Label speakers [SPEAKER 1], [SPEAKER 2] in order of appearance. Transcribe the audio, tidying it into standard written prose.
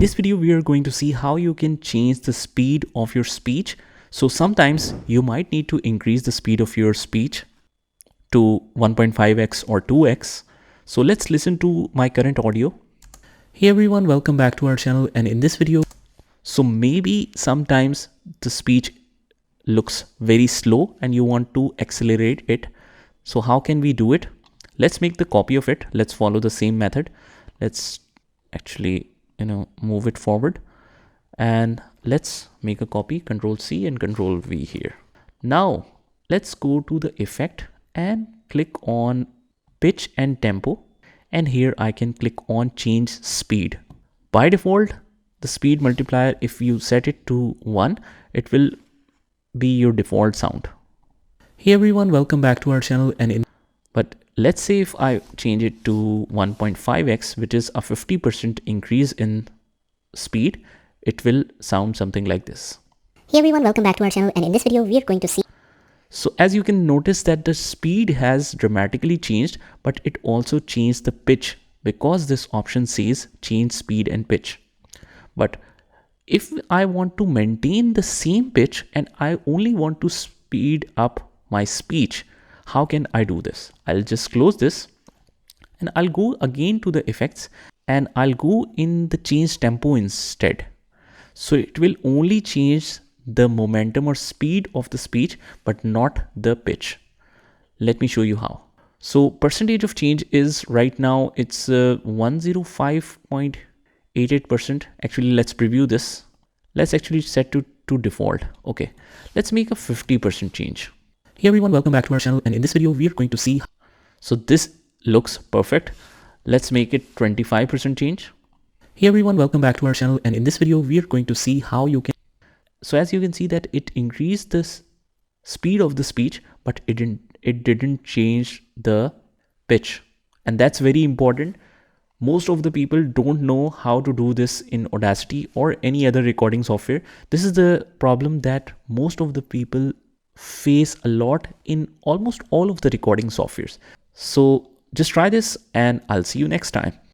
[SPEAKER 1] this video, we are going to see how you can change the speed of your speech. So sometimes you might need to increase the speed of your speech to 1.5x or 2x. So let's listen to my current audio. Hey everyone, welcome back to our channel. And in this video, so maybe sometimes the speech looks very slow and you want to accelerate it. So how can we do it? Let's make the copy of it. Let's follow the same method. Let's actually, move it forward and let's make a copy, Control C and Control V here. Now let's go to the effect and click on pitch and tempo. And here I can click on change speed. By default, the speed multiplier, if you set it to 1, it will be your default sound. Hey everyone, welcome back to our channel. But let's say if I change it to 1.5x, which is a 50% increase in speed, it will sound something like this.
[SPEAKER 2] Hey everyone, welcome back to our channel, and in this video we are going to see.
[SPEAKER 1] So as you can notice that the speed has dramatically changed, but it also changed the pitch because this option says change speed and pitch. But if I want to maintain the same pitch and I only want to speed up my speech, how can I do this? I'll just close this and I'll go again to the effects and I'll go in the change tempo instead. So it will only change the momentum or speed of the speech, but not the pitch. Let me show you how. So percentage of change is right now it's 105.88%. Actually, let's preview this. Let's actually set to default. Okay, let's make a 50% change. Hey everyone, welcome back to our channel, and in this video we are going to see. So this looks perfect. Let's make it 25% change. Hey everyone, welcome back to our channel, and in this video we are going to see how you can. So as you can see that it increased the speed of the speech, but it didn't change the pitch, and that's very important. Most of the people don't know how to do this in Audacity or any other recording software. This is the problem that most of the people face a lot in almost all of the recording softwares. So just try this and I'll see you next time.